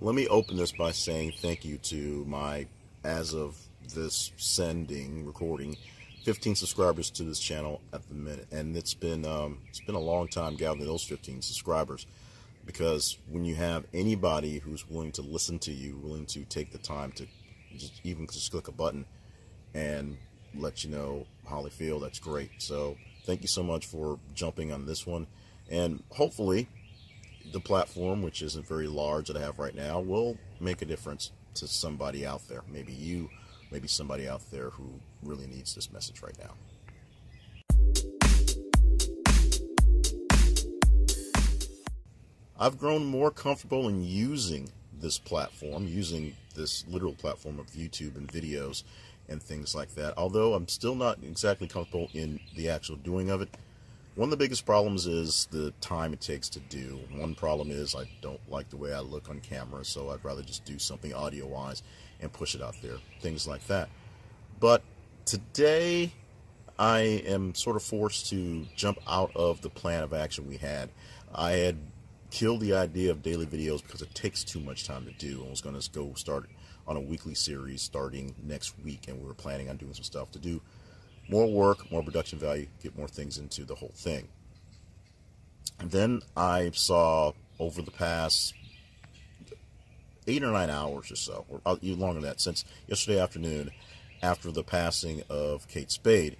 Let me open this by saying thank you to my, as of this recording, 15 subscribers to this channel at the minute, and it's been a long time gathering those 15 subscribers, because when you have anybody who's willing to listen to you, willing to take the time to just click a button and let you know how they feel, that's great. So thank you so much for jumping on this one, and hopefully the platform, which isn't very large that I have right now, will make a difference to somebody out there. Maybe you, maybe somebody out there who really needs this message right now. I've grown more comfortable in using this platform, using this literal platform of YouTube and videos and things like that, although I'm still not exactly comfortable in the actual doing of it. One of the biggest problems is the time it takes to do. One problem is I don't like the way I look on camera, so I'd rather just do something audio-wise and push it out there, things like that. But today I am sort of forced to jump out of the plan of action we had. I had killed the idea of daily videos because it takes too much time to do. I was going to go start on a weekly series starting next week, and we were planning on doing some stuff to do more work, more production value, get more things into the whole thing. And then I saw over the past 8 or 9 hours or so, or even longer than that, since yesterday afternoon, after the passing of Kate Spade,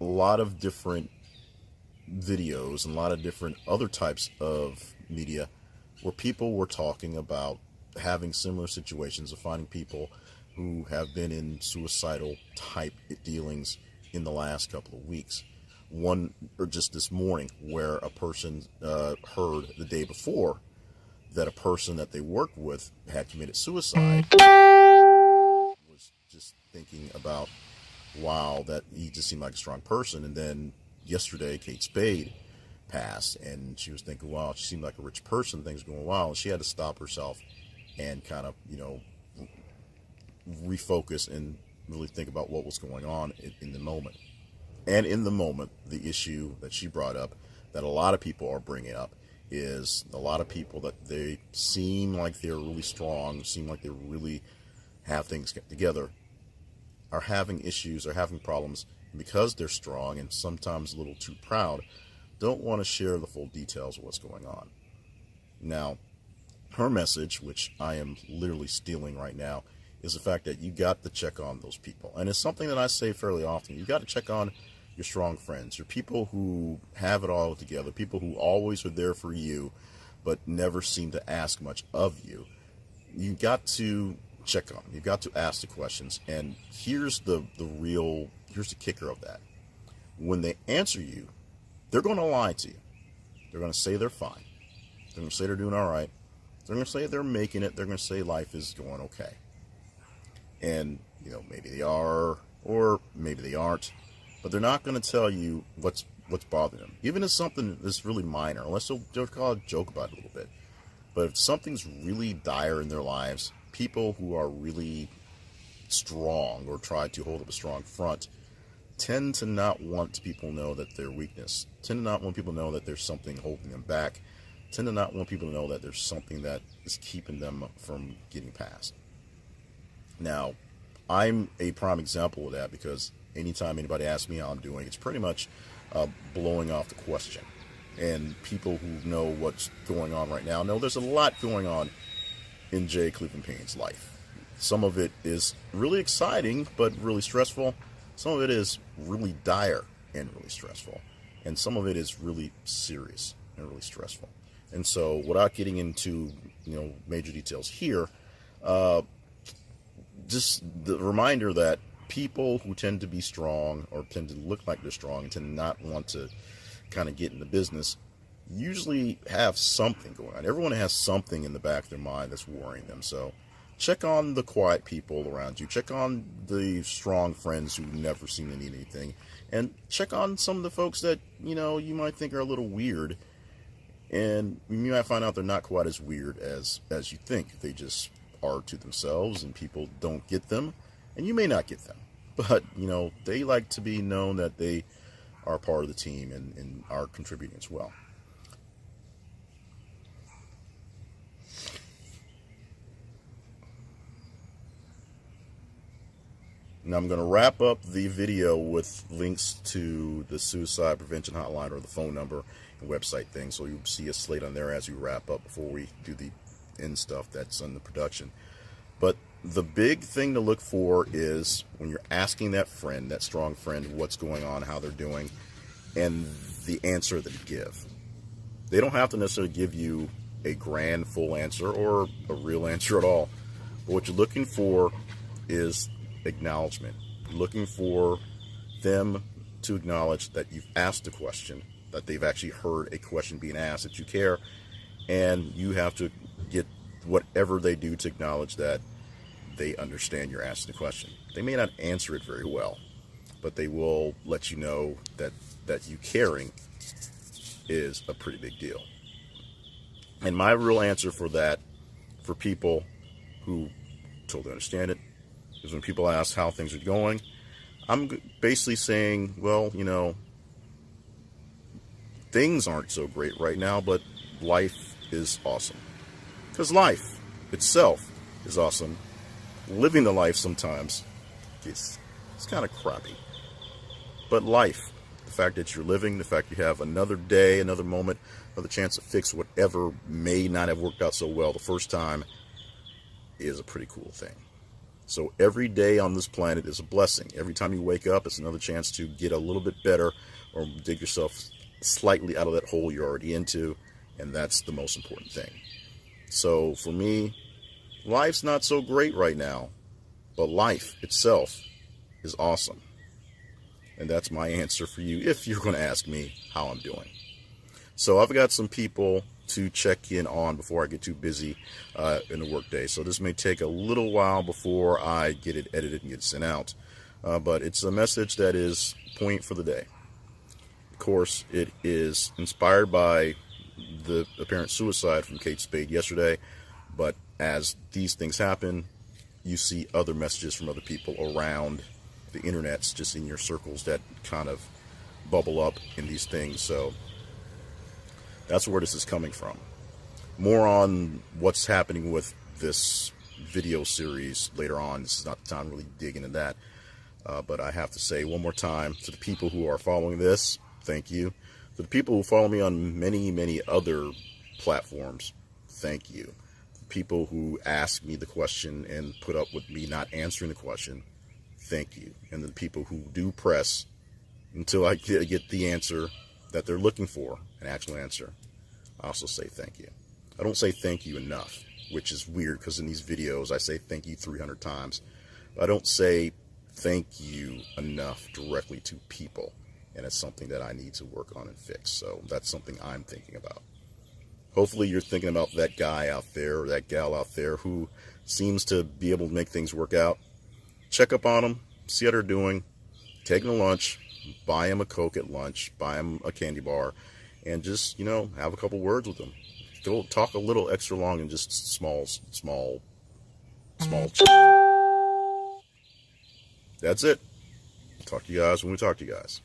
a lot of different videos and a lot of different other types of media where people were talking about having similar situations, of finding people who have been in suicidal type dealings in the last couple of weeks. One, or just this morning, where a person heard the day before that a person that they worked with had committed suicide, was just thinking about, wow, that he just seemed like a strong person. And then yesterday, Kate Spade passed, and she was thinking, wow, she seemed like a rich person, things were going well, and she had to stop herself and kind of, refocus and really think about what was going on in the moment. And in the moment, the issue that she brought up, that a lot of people are bringing up, is a lot of people that they seem like they're really strong, seem like they really have things together, are having issues, are having problems because they're strong and sometimes a little too proud, don't want to share the full details of what's going on. Now, her message, which I am literally stealing right now, is the fact that you got to check on those people. And it's something that I say fairly often. You got to check on your strong friends, your people who have it all together, people who always are there for you, but never seem to ask much of you. You got to check on them. You've got to ask the questions. And here's the kicker of that. When they answer you, they're going to lie to you. They're going to say they're fine. They're going to say they're doing all right. They're going to say they're making it. They're going to say life is going okay. And, maybe they are, or maybe they aren't, but they're not going to tell you what's bothering them. Even if something is really minor, unless they'll call a joke about it a little bit. But if something's really dire in their lives, people who are really strong or try to hold up a strong front tend to not want people to know that their weakness, tend to not want people to know that there's something holding them back, tend to not want people to know that there's something that is keeping them from getting past. Now, I'm a prime example of that, because anytime anybody asks me how I'm doing, it's pretty much blowing off the question. And people who know what's going on right now know there's a lot going on in J. Cleveland Payne's life. Some of it is really exciting, but really stressful. Some of it is really dire and really stressful. And some of it is really serious and really stressful. And so, without getting into, major details here, just the reminder that people who tend to be strong or tend to look like they're strong and tend to not want to kind of get in the business usually have something going on. Everyone has something in the back of their mind that's worrying them. So check on the quiet people around you. Check on the strong friends who never seem to need anything. And check on some of the folks that, you might think are a little weird. And you might find out they're not quite as weird as you think. They just are to themselves, and people don't get them, and you may not get them, but they like to be known that they are part of the team and are contributing as well. Now I'm going to wrap up the video with links to the Suicide Prevention Hotline, or the phone number and website thing, so you'll see a slate on there as we wrap up before we do the end stuff that's in the production. But the big thing to look for is when you're asking that friend, that strong friend, what's going on, how they're doing, and the answer that they give. They don't have to necessarily give you a grand full answer or a real answer at all. But what you're looking for is acknowledgement. You're looking for them to acknowledge that you've asked a question, that they've actually heard a question being asked, that you care, and you have to get whatever they do to acknowledge that they understand you're asking the question. They may not answer it very well, but they will let you know that you caring is a pretty big deal. And my real answer for that, for people who totally understand it, is when people ask how things are going, I'm basically saying, well, you know, things aren't so great right now, but life is awesome. Because life itself is awesome. Living the life sometimes it's kind of crappy. But life, the fact that you're living, the fact you have another day, another moment, another chance to fix whatever may not have worked out so well the first time, is a pretty cool thing. So every day on this planet is a blessing. Every time you wake up, it's another chance to get a little bit better, or dig yourself slightly out of that hole you're already into, and that's the most important thing. So for me, life's not so great right now, but life itself is awesome. And that's my answer for you if you're going to ask me how I'm doing. So I've got some people to check in on before I get too busy in the workday. So this may take a little while before I get it edited and get it sent out. But it's a message that is point for the day. Of course, it is inspired by the apparent suicide from Kate Spade yesterday. But as these things happen, you see other messages from other people around the internets, just in your circles, that kind of bubble up in these things. So that's where this is coming from. More on what's happening with this video series later on. This is not the time to really dig into that. But I have to say one more time to the people who are following this, thank you. To the people who follow me on many, many other platforms, thank you. The people who ask me the question and put up with me not answering the question, thank you. And the people who do press until I get the answer that they're looking for, an actual answer, I also say thank you. I don't say thank you enough, which is weird because in these videos I say thank you 300 times. I don't say thank you enough directly to people, and it's something that I need to work on and fix. So that's something I'm thinking about. Hopefully you're thinking about that guy out there or that gal out there who seems to be able to make things work out. Check up on them, see how they're doing, take them to lunch, buy them a Coke at lunch, buy them a candy bar, and just, you know, have a couple words with them. Go talk a little extra long and just small. That's it. Talk to you guys when we talk to you guys.